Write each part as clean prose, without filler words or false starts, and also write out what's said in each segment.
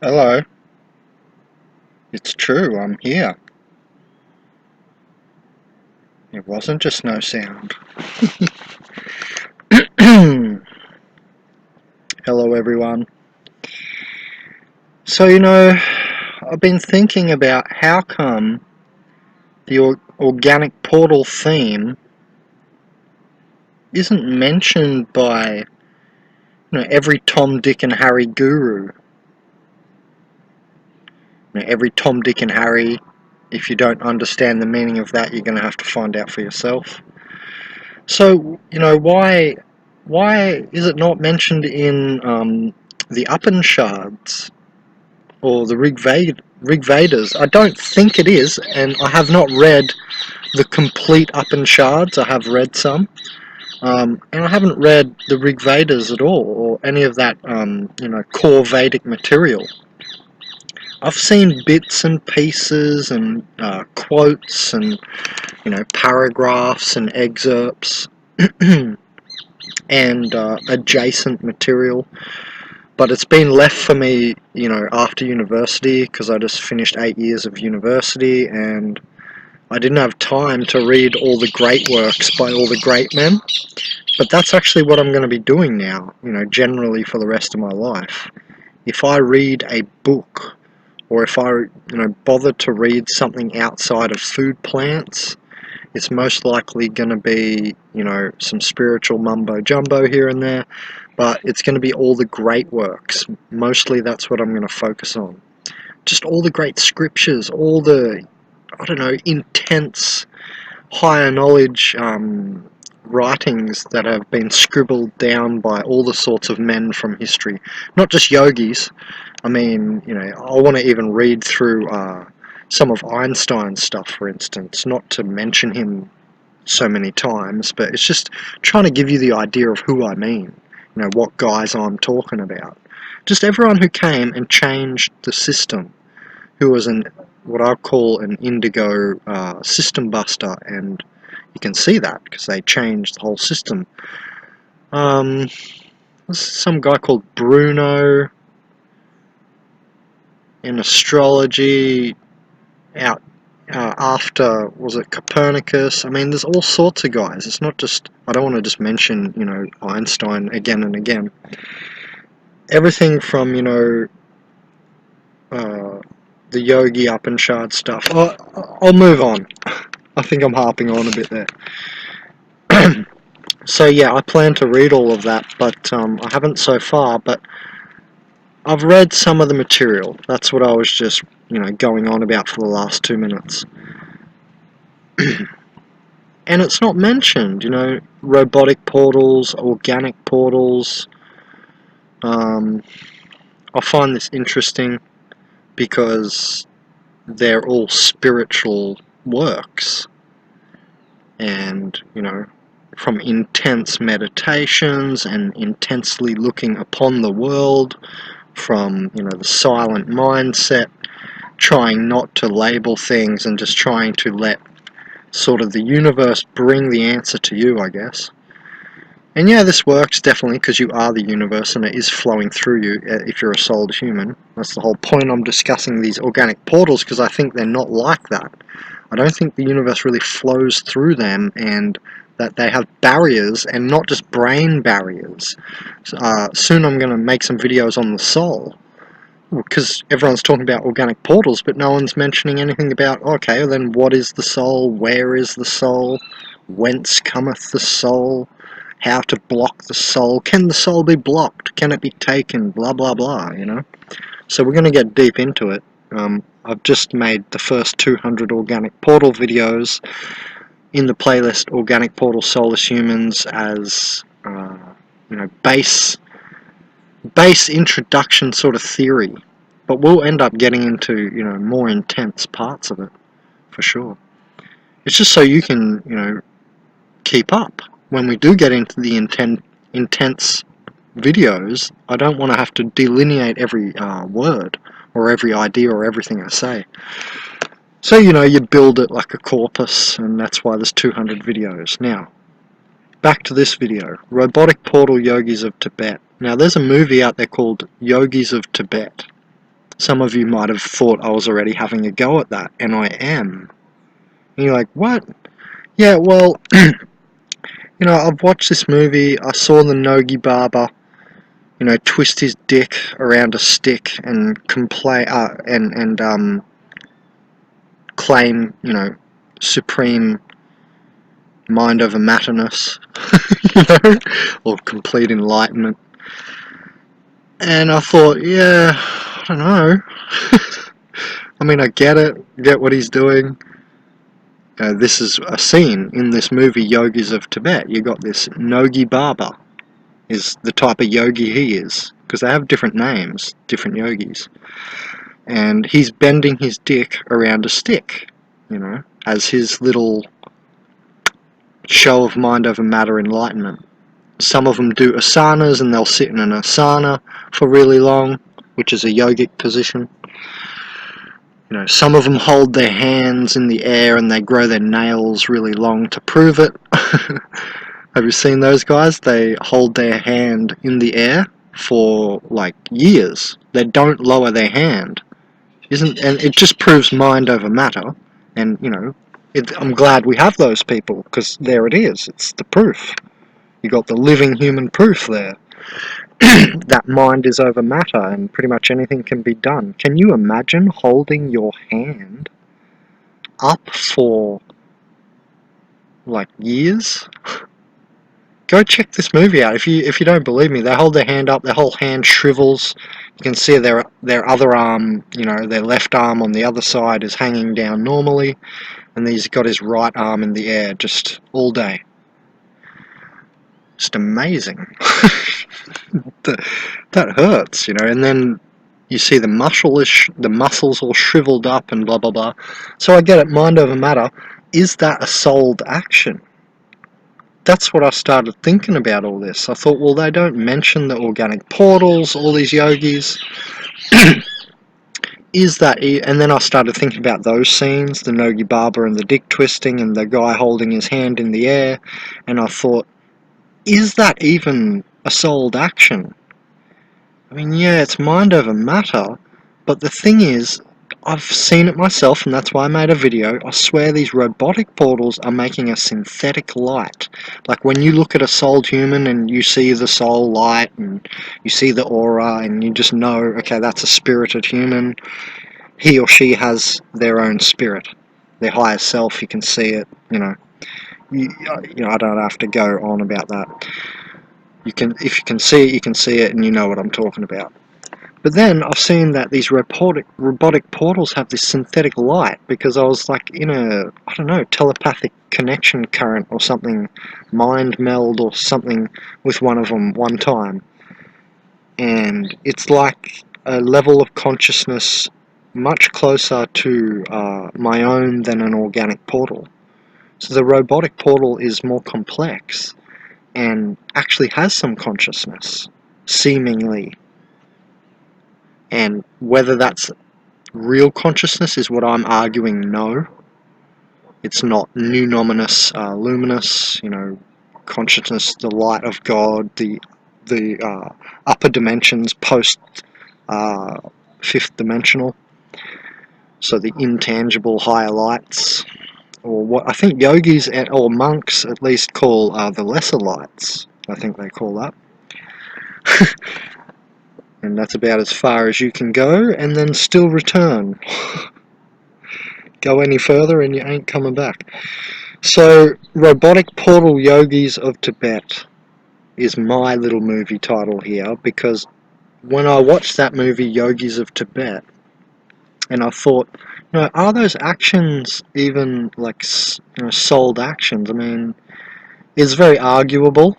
Hello, it's true, I'm here. It wasn't just no sound. Hello, everyone. So, I've been thinking about how come the organic portal theme isn't mentioned by, every Tom, Dick, and Harry guru. Every Tom, Dick, and Harry, if you don't understand the meaning of that, you're going to have to find out for yourself. So, why is it not mentioned in the Upanishads or the Rig Vedas? I don't think it is, and I have not read the complete Upanishads. I have read some, and I haven't read the Rig Vedas at all, or any of that, core Vedic material. I've seen bits and pieces and quotes and paragraphs and excerpts and adjacent material, but it's been left for me, after university, because I just finished 8 years of university and I didn't have time to read all the great works by all the great men. But that's actually what I'm going to be doing now, generally for the rest of my life. If I read a book, or if I bother to read something outside of food plants, it's most likely going to be, some spiritual mumbo jumbo here and there, but it's going to be all the great works. Mostly that's what I'm going to focus on. Just all the great scriptures, all the, intense, higher knowledge writings that have been scribbled down by all the sorts of men from history. Not just yogis. I mean, I want to even read through some of Einstein's stuff, for instance, not to mention him so many times, but it's just trying to give you the idea of who I mean, what guys I'm talking about. Just everyone who came and changed the system, who was what I call an indigo system buster, and you can see that because they changed the whole system. There's some guy called Bruno in astrology out after, was it Copernicus? I mean, there's all sorts of guys. It's not just, I don't want to just mention, Einstein again and again. Everything from, the Yogi Upanishad stuff. I'll move on. I think I'm harping on a bit there. So yeah, I plan to read all of that, but I haven't so far, but I've read some of the material. That's what I was just, going on about for the last 2 minutes. And it's not mentioned, robotic portals, organic portals. I find this interesting because they're all spiritual works. And, from intense meditations and intensely looking upon the world, from, the silent mindset, trying not to label things and just trying to let sort of the universe bring the answer to you, I guess. And yeah, this works definitely because you are the universe and it is flowing through you if you're a souled human. That's the whole point I'm discussing these organic portals, because I think they're not like that. I don't think the universe really flows through them, and that they have barriers, and not just brain barriers. Soon I'm going to make some videos on the soul, because everyone's talking about organic portals, but no one's mentioning anything about, okay, then what is the soul? Where is the soul? Whence cometh the soul? How to block the soul? Can the soul be blocked? Can it be taken? Blah, blah, blah, So we're going to get deep into it. I've just made the first 200 organic portal videos in the playlist Organic Portal Soulless Humans as, base introduction sort of theory, but we'll end up getting into more intense parts of it for sure. It's just so you can keep up when we do get into the intense videos. I don't want to have to delineate every word or every idea or everything I say. So you build it like a corpus, and that's why there's 200 videos. Now back to this video, Robotic Portal Yogi's of Tibet. Now there's a movie out there called Yogi's of Tibet. Some of you might have thought I was already having a go at that, and I am. And you're like, what? Yeah, well, I've watched this movie, I saw the Nogi Barber, twist his dick around a stick and claim, supreme mind over matterness, or complete enlightenment. And I thought, yeah, I don't know. I mean, I get what he's doing. This is a scene in this movie, Yogi'S of Tibet. You got this Nogi Baba, is the type of yogi he is, because they have different names, different yogis. And he's bending his dick around a stick, as his little show of mind over matter enlightenment. Some of them do asanas, and they'll sit in an asana for really long, which is a yogic position. Some of them hold their hands in the air and they grow their nails really long to prove it. Have you seen those guys? They hold their hand in the air for like years. They don't lower their hand. And it just proves mind over matter. And I'm glad we have those people, because there it is. It's the proof. You got the living human proof there. That mind is over matter and pretty much anything can be done. Can you imagine holding your hand up for like years? Go check this movie out. If you don't believe me, they hold their hand up, their whole hand shrivels. You can see their other arm, their left arm on the other side is hanging down normally, and he's got his right arm in the air just all day. Just amazing. That hurts, and then you see the muscles all shriveled up and blah blah blah. So I get it, mind over matter. Is that a souled action? That's what I started thinking about all this. I thought, well, they don't mention the organic portals, all these yogis. Is that... And then I started thinking about those scenes, the Nogi Baba and the dick twisting and the guy holding his hand in the air, and I thought, is that even a souled action? I mean, yeah, it's mind over matter, but the thing is, I've seen it myself, and that's why I made a video. I swear these robotic portals are making a synthetic light. Like when you look at a souled human and you see the soul light and you see the aura and you just know, okay, that's a spirited human. He or she has their own spirit, their higher self. You can see it. I don't have to go on about that. If you can see it, you can see it, and you know what I'm talking about. But then I've seen that these robotic portals have this synthetic light, because I was like in a, I don't know, telepathic connection current or something, mind meld or something with one of them one time. And it's like a level of consciousness much closer to my own than an organic portal. So the robotic portal is more complex and actually has some consciousness, seemingly. And whether that's real consciousness is what I'm arguing no. It's not numinous, luminous, consciousness, the light of God, the upper dimensions post fifth dimensional. So the intangible higher lights, or what I think yogis or monks at least call the lesser lights. I think they call that. And that's about as far as you can go, and then still return. Go any further and you ain't coming back. So, Robotic Portal Yogi's of Tibet is my little movie title here, because when I watched that movie, Yogi's of Tibet, and I thought, are those actions even like souled actions? I mean, it's very arguable.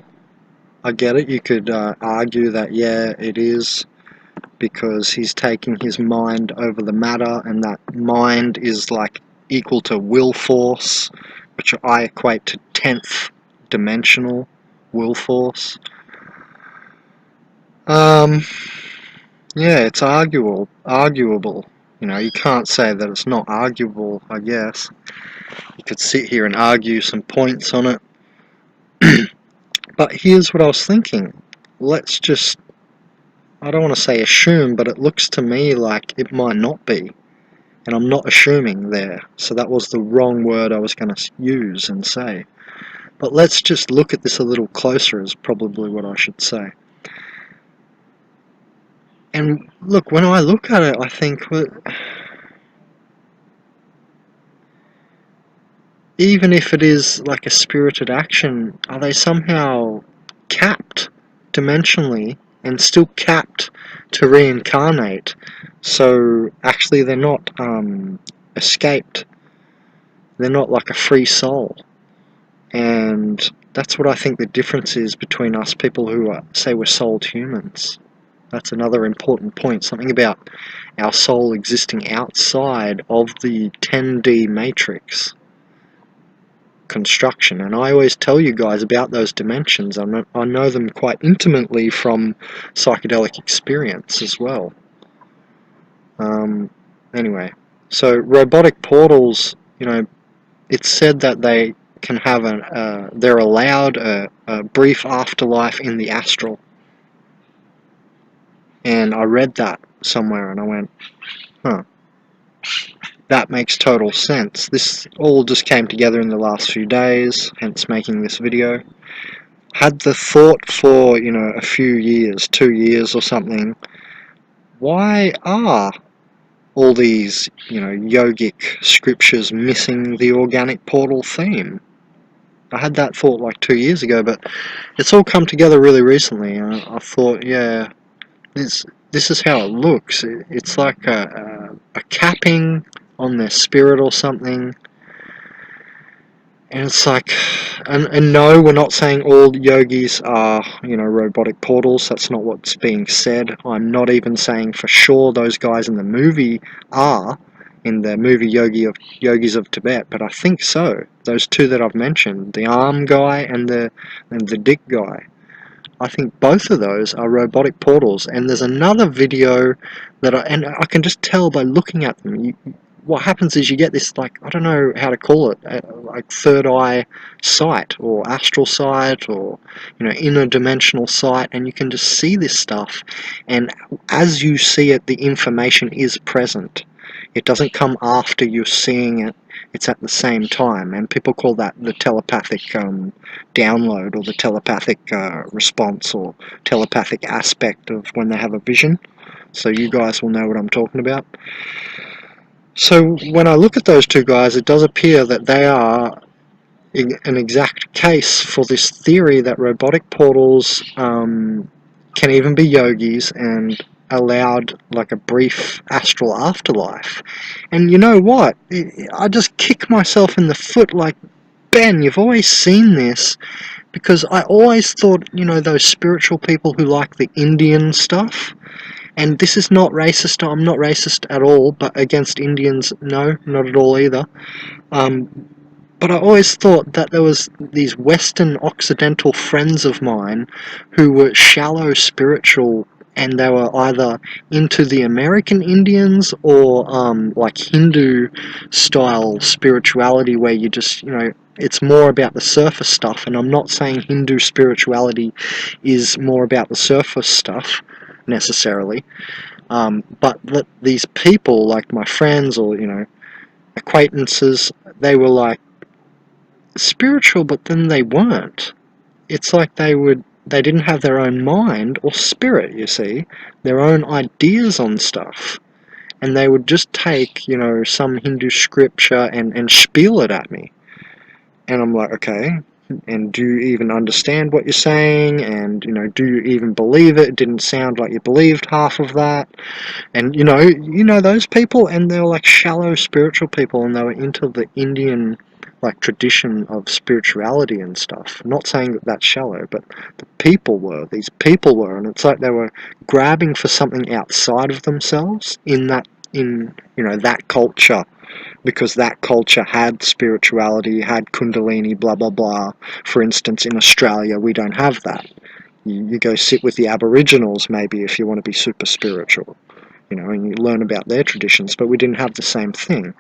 I get it. You could argue that, yeah, it is, because he's taking his mind over the matter, and that mind is like equal to will force, which I equate to 10th dimensional will force. Yeah, it's arguable. You can't say that it's not arguable, I guess. You could sit here and argue some points on it. But here's what I was thinking. Let's just I don't want to say assume, but it looks to me like it might not be. And I'm not assuming there. So that was the wrong word I was going to use and say. But let's just look at this a little closer is probably what I should say. And look, when I look at it, I think, well, even if it is like a spirited action, are they somehow capped dimensionally and still capped to reincarnate? So actually they're not escaped. They're not like a free soul. And that's what I think the difference is between us people who say we're souled humans. That's another important point, something about our soul existing outside of the 10D matrix construction. And I always tell you guys about those dimensions. I know them quite intimately from psychedelic experience as well. Anyway, so robotic portals, it's said that they can have they're allowed a brief afterlife in the astral. And I read that somewhere and I went, huh, that makes total sense. This all just came together in the last few days, hence making this video. Had the thought for, a few years, 2 years or something, why are all these, yogic scriptures missing the organic portal theme? I had that thought like 2 years ago, but it's all come together really recently. I thought, yeah, this is how it looks. It's like a capping on their spirit or something. And it's like, and no, we're not saying all yogis are, robotic portals. That's not what's being said. I'm not even saying for sure those guys in the movie are, in the movie Yogi'S of Tibet, but I think so. Those two that I've mentioned, the arm guy and the dick guy. I think both of those are robotic portals. And there's another video that I can just tell by looking at them. What happens is you get this, like, I don't know how to call it, like third eye sight or astral sight or, interdimensional sight, and you can just see this stuff. And as you see it, the information is present. It doesn't come after you're seeing it. It's at the same time, and people call that the telepathic download or the telepathic response or telepathic aspect of when they have a vision. So you guys will know what I'm talking about. So when I look at those two guys, it does appear that they are an exact case for this theory that robotic portals can even be yogis and allowed like a brief astral afterlife. And you know what? I just kick myself in the foot like, Ben, you've always seen this, because I always thought, those spiritual people who like the Indian stuff, and this is not racist, I'm not racist at all, but against Indians, no, not at all either. But I always thought that there was these Western Occidental friends of mine who were shallow spiritual, and they were either into the American Indians or like Hindu style spirituality where you just, it's more about the surface stuff. And I'm not saying Hindu spirituality is more about the surface stuff necessarily, but that these people, like my friends or, acquaintances, they were like spiritual, but then they weren't. It's like they didn't have their own mind or spirit, you see, their own ideas on stuff. And they would just take, some Hindu scripture and spiel it at me. And I'm like, okay, and do you even understand what you're saying? And, do you even believe it? It didn't sound like you believed half of that. And, those people, and they were like shallow spiritual people, and they were into the Indian like tradition of spirituality and stuff. I'm not saying that that's shallow, but these people were, and it's like they were grabbing for something outside of themselves in that culture, because that culture had spirituality, had kundalini, blah blah blah. For instance, in Australia we don't have that. You go sit with the Aboriginals maybe if you want to be super spiritual, and you learn about their traditions, but we didn't have the same thing.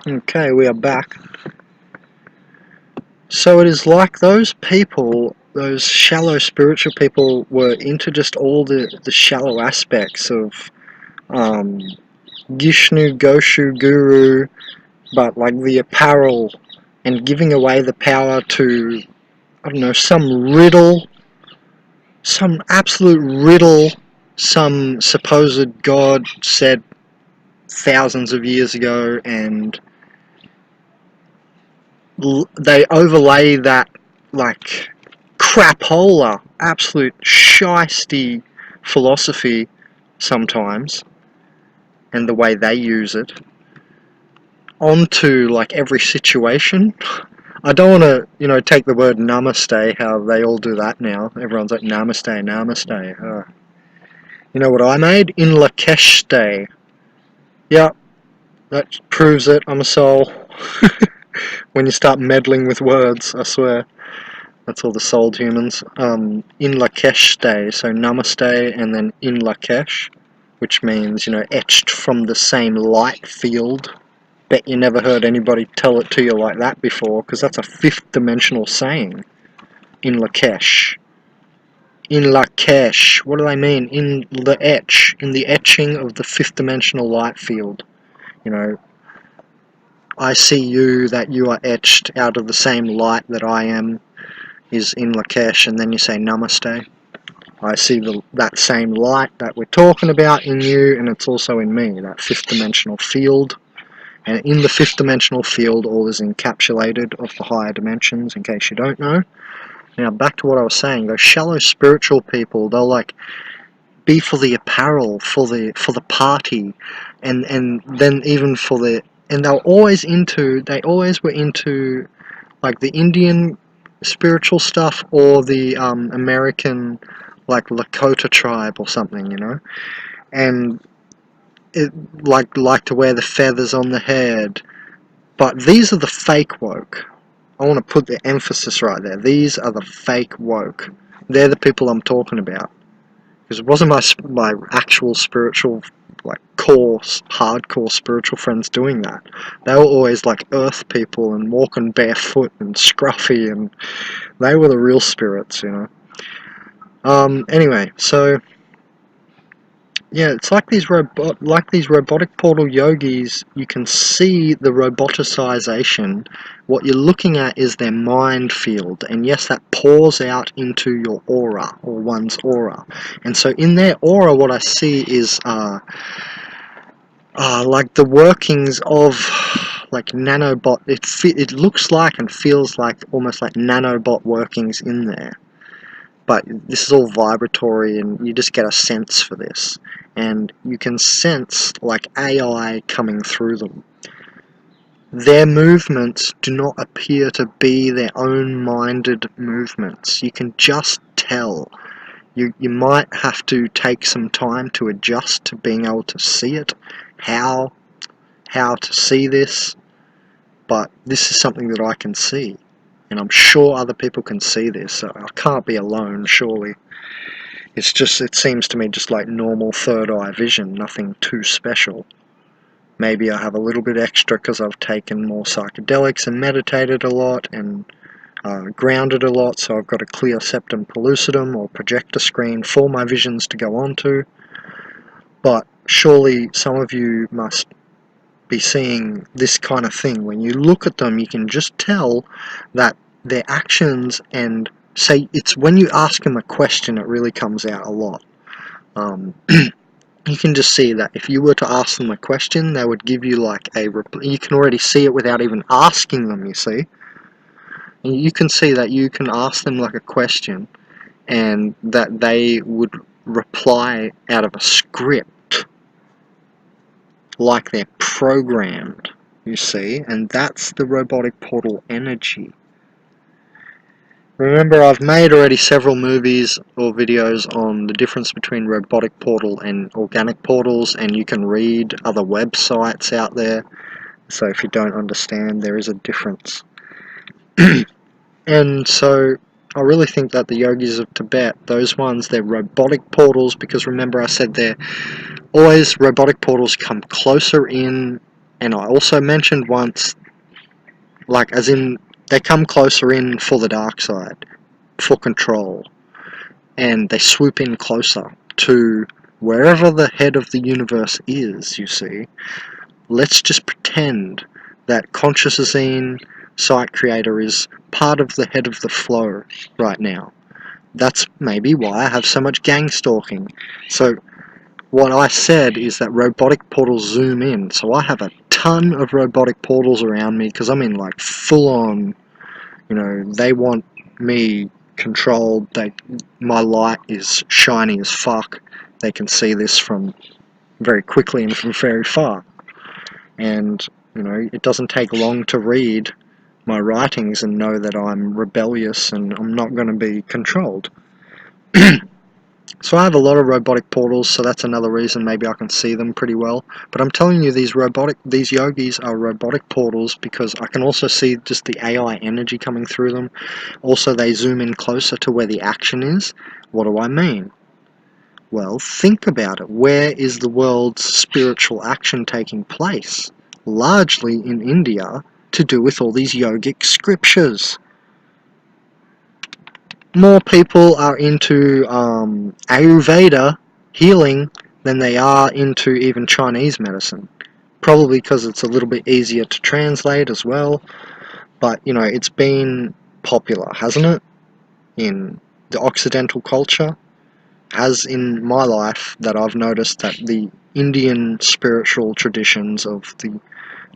Okay, we are back. So it is like those people, those shallow spiritual people, were into just all the shallow aspects of Gishnu, Goshu, Guru, but like the apparel and giving away the power to, I don't know, some riddle, some absolute riddle, some supposed God said thousands of years ago, and they overlay that like crapola, absolute shisty philosophy sometimes, and the way they use it onto like every situation. I don't want to, take the word namaste, how they all do that now. Everyone's like, namaste, namaste. You know what I made? In Lakeshte. Yeah, that proves it. I'm a soul. When you start meddling with words, I swear. That's all the souled humans. In Lakeshte, so namaste and then in Lakesh, which means, etched from the same light field. Bet you never heard anybody tell it to you like that before, because that's a fifth dimensional saying. In Lakesh. In Lakesh. What do they mean? In the etching of the fifth dimensional light field. I see you, that you are etched out of the same light that I am, is in Lakesh, and then you say namaste. I see that same light that we're talking about in you, and it's also in me, that fifth dimensional field. And in the fifth dimensional field, all is encapsulated of the higher dimensions, in case you don't know. Now, back to what I was saying, those shallow spiritual people, they'll like be for the apparel, for the party, and then even for the, and they always were into like the Indian spiritual stuff, or the American, like Lakota tribe or something, and it like to wear the feathers on the head. But these are the fake woke. I want to put the emphasis right there. These are the fake woke. They're the people I'm talking about. Because it wasn't my actual spiritual, like core, hardcore spiritual friends doing that. They were always like earth people and walking barefoot and scruffy, and they were the real spirits, Anyway, so yeah, it's like these robotic portal yogis. You can see the roboticization. What you're looking at is their mind field, and yes, that pours out into your aura, or one's aura. And so in their aura, what I see is like the workings of like nanobot. It looks like and feels like almost like nanobot workings in there. But this is all vibratory, and you just get a sense for this. And you can sense like AI coming through them. Their movements do not appear to be their own minded movements. You can just tell. You might have to take some time to adjust to being able to see it, how to see this, but this is something that I can see. And I'm sure other people can see this, so I can't be alone, surely. It seems to me just like normal third eye vision, nothing too special. Maybe I have a little bit extra because I've taken more psychedelics and meditated a lot and grounded a lot, so I've got a clear septum pellucidum or projector screen for my visions to go onto. But surely some of you must be seeing this kind of thing. When you look at them, you can just tell that their actions, and say it's when you ask them a question, it really comes out a lot. You can just see that if you were to ask them a question, they would give you like you can already see it without even asking them, you see. And you can see that you can ask them like a question, and that they would reply out of a script, like they're programmed, you see, and that's the robotic portal energy. Remember, I've made already several movies or videos on the difference between robotic portal and organic portals, and you can read other websites out there, so if you don't understand, there is a difference. And so I really think that the Yogi'S of Tibet, those ones, they're robotic portals, because remember I said they're always robotic portals come closer in, and I also mentioned once, like as in they come closer in for the dark side, for control, and they swoop in closer to wherever the head of the universe is, you see. Let's just pretend that consciousazine site creator is part of the head of the flow right now. That's maybe why I have so much gang stalking. So what I said is that robotic portals zoom in. So I have a ton of robotic portals around me because I'm in like full on, they want me controlled. My light is shiny as fuck. They can see this from very quickly and from very far. And, it doesn't take long to read my writings and know that I'm rebellious and I'm not going to be controlled. So I have a lot of robotic portals, so that's another reason maybe I can see them pretty well. But I'm telling you, these Yogi'S are robotic portals because I can also see just the AI energy coming through them. Also, they zoom in closer to where the action is. What do I mean? Well, think about it. Where is the world's spiritual action taking place? Largely in India, to do with all these yogic scriptures. More people are into Ayurveda healing than they are into even Chinese medicine. Probably because it's a little bit easier to translate as well. But, it's been popular, hasn't it? In the Occidental culture. As in my life, that I've noticed that the Indian spiritual traditions of the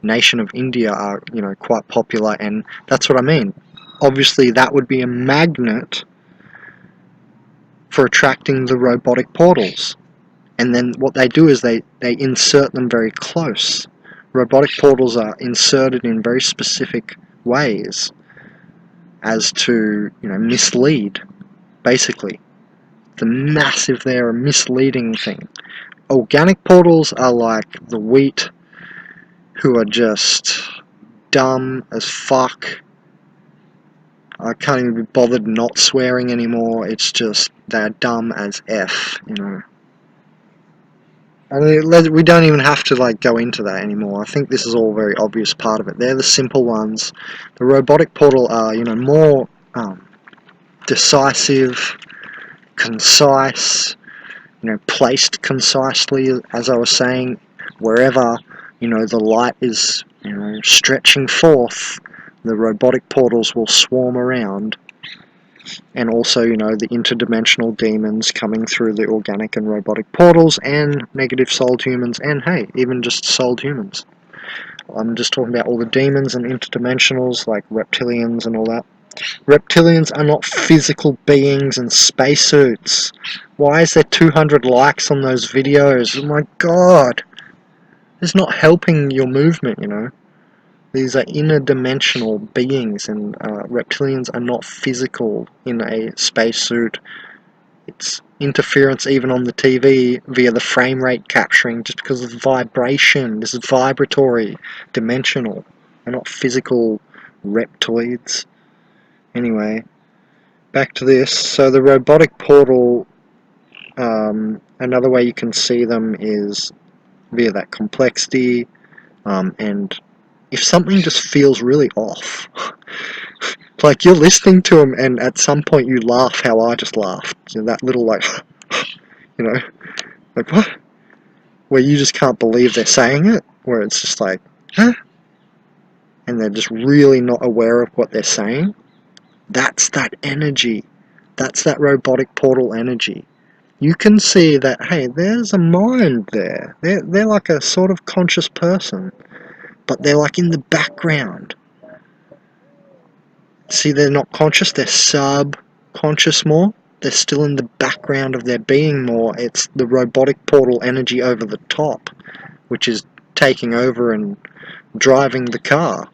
nation of India are, quite popular, and that's what I mean. Obviously, that would be a magnet for attracting the robotic portals. And then what they do is they insert them very close. Robotic portals are inserted in very specific ways as to, mislead, basically. They're a misleading thing. Organic portals are like the wheat who are just dumb as fuck. I can't even be bothered not swearing anymore. It's just, they're dumb as F, I mean, we don't even have to go into that anymore. I think this is all very obvious part of it. They're the simple ones. The robotic portal are, more decisive, concise, placed concisely, as I was saying, wherever, the light is, stretching forth, the robotic portals will swarm around. And also, the interdimensional demons coming through the organic and robotic portals, and negative souled humans, and hey, even just souled humans. I'm just talking about all the demons and interdimensionals, like reptilians and all that. Reptilians are not physical beings in spacesuits. Why is there 200 likes on those videos? Oh my god! It's not helping your movement, These are interdimensional beings, and reptilians are not physical in a spacesuit. It's interference even on the TV via the frame rate capturing, just because of the vibration. This is vibratory, dimensional. They're not physical reptoids. Anyway, back to this. So the robotic portal, another way you can see them is via that complexity, and if something just feels really off, like you're listening to them and at some point you laugh how I just laughed, that little like what, where you just can't believe they're saying it, where it's just like, huh, and they're just really not aware of what they're saying. That's that energy. That's that robotic portal energy. You can see that, hey, there's a mind there. They're like a sort of conscious person, but they're like in the background. See, they're not conscious, they're subconscious more. They're still in the background of their being more. It's the robotic portal energy over the top, which is taking over and driving the car.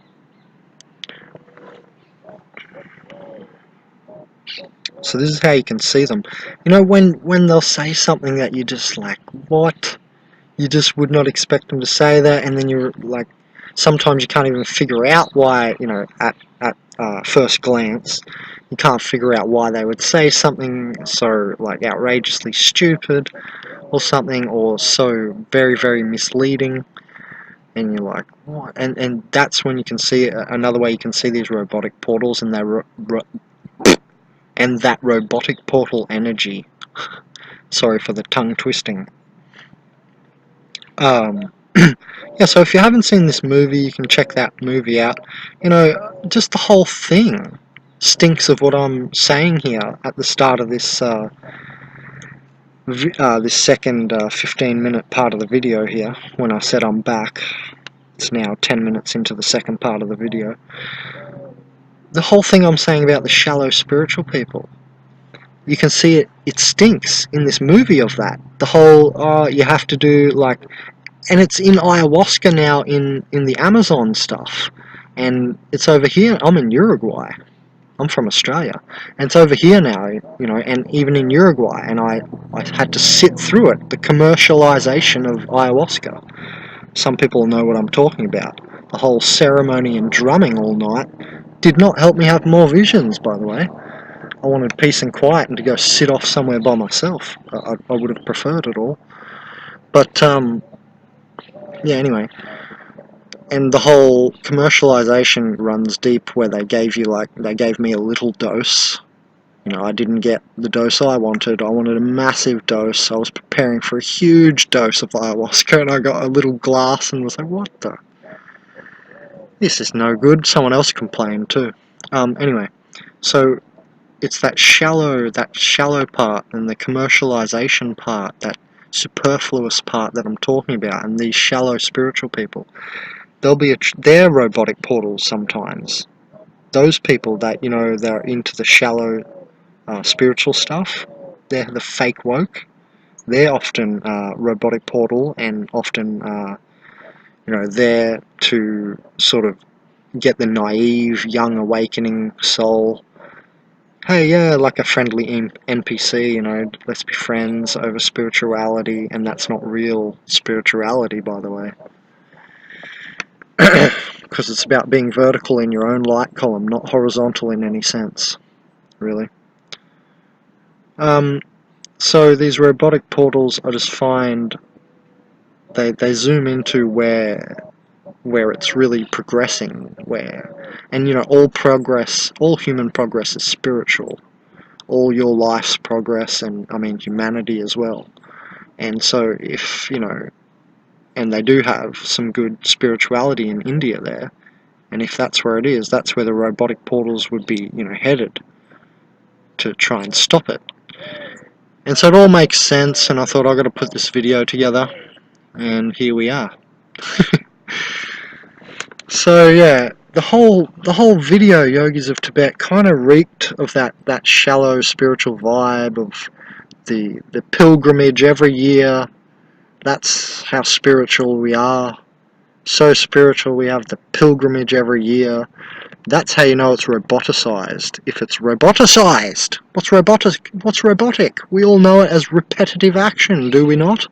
So this is how you can see them. When they'll say something that you just like, what? You just would not expect them to say that, and then you're like, sometimes you can't even figure out why, at first glance. You can't figure out why they would say something so like outrageously stupid or something, or so very, very misleading. And you're like, what? And that's when you can see another way you can see these robotic portals and and that robotic portal energy. Sorry for the tongue twisting. Yeah, so if you haven't seen this movie, you can check that movie out. You know, just the whole thing stinks of what I'm saying here at the start of this this second 15-minute part of the video here, when I said I'm back. It's now 10 minutes into the second part of the video. The whole thing I'm saying about the shallow spiritual people, you can see it stinks in this movie of that. The whole, oh, you have to do like, and it's in ayahuasca now in the Amazon stuff. And it's over here, I'm in Uruguay. I'm from Australia. And it's over here now, you know, and even in Uruguay, and I had to sit through it, the commercialization of ayahuasca. Some people know what I'm talking about. The whole ceremony and drumming all night did not help me have more visions, by the way. I wanted peace and quiet and to go sit off somewhere by myself. I would have preferred it all. But, yeah, anyway. And the whole commercialization runs deep, where they gave me a little dose. You know, I didn't get the dose I wanted. I wanted a massive dose. I was preparing for a huge dose of ayahuasca, and I got a little glass and was like, what the? This is no good. Someone else complained too. Anyway, so it's that shallow part and the commercialization part, that superfluous part that I'm talking about, and these shallow spiritual people. They're robotic portals sometimes. Those people that, you know, they're into the shallow spiritual stuff, they're the fake woke. They're often robotic portal, and often, you know, there to sort of get the naive, young, awakening soul. Hey, yeah, like a friendly NPC, you know, let's be friends over spirituality, and that's not real spirituality, by the way. Because it's about being vertical in your own light column, not horizontal in any sense, really. So these robotic portals, I just find they zoom into where it's really progressing, and you know, all human progress is spiritual, all your life's progress, and I mean humanity as well. And so if, you know, and they do have some good spirituality in India there, and if that's where it is, that's where the robotic portals would be, you know, headed to try and stop it. And so it all makes sense, and I thought I've got to put this video together, and here we are. So yeah, the whole video, Yogis of Tibet, kind of reeked of that shallow spiritual vibe of the pilgrimage every year. That's how spiritual we are. So spiritual, we have the pilgrimage every year. That's how you know it's roboticized. If it's roboticized, what's robotic? We all know it as repetitive action, do we not?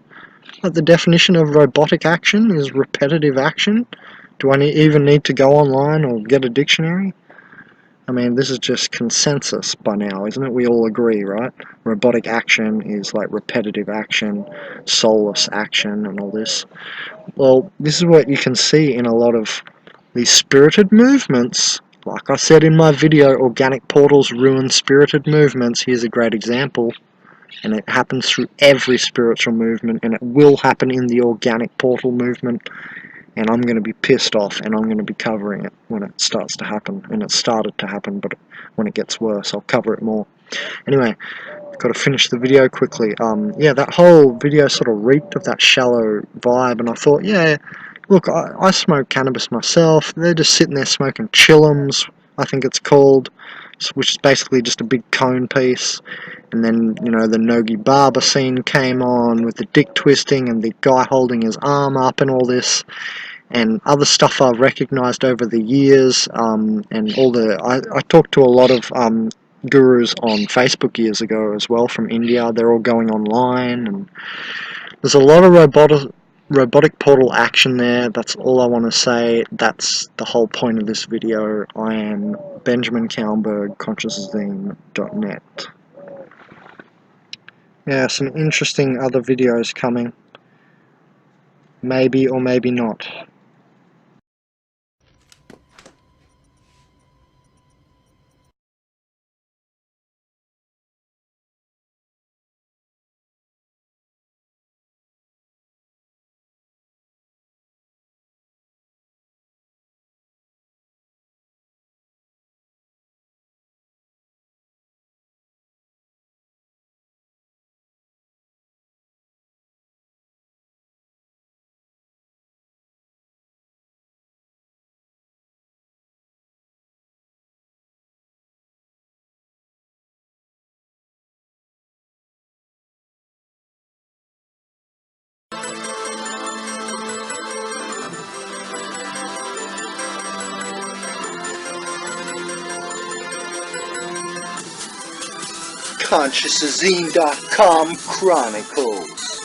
Like, the definition of robotic action is repetitive action. Do I even need to go online or get a dictionary? I mean, this is just consensus by now, isn't it? We all agree, right? Robotic action is like repetitive action, soulless action, and all this. Well, this is what you can see in a lot of these spirited movements. Like I said in my video, organic portals ruin spirited movements. Here's a great example. And it happens through every spiritual movement, and it will happen in the organic portal movement. And I'm going to be pissed off, and I'm going to be covering it when it starts to happen. And it started to happen, but when it gets worse, I'll cover it more. Anyway, got to finish the video quickly. Yeah, that whole video sort of reeked of that shallow vibe, and I thought, yeah, look, I smoke cannabis myself. They're just sitting there smoking chillums, I think it's called, which is basically just a big cone piece. And then, you know, the Nogi Barber scene came on with the dick twisting and the guy holding his arm up and all this, and other stuff I've recognised over the years. And all the I talked to a lot of gurus on Facebook years ago as well from India. They're all going online, and there's a lot of robotic portal action there. That's all I want to say. That's the whole point of this video. I am Benjamin Kallenberg, consciousazine.net. Yeah, some interesting other videos coming. Maybe or maybe not. consciousazine.com Chronicles.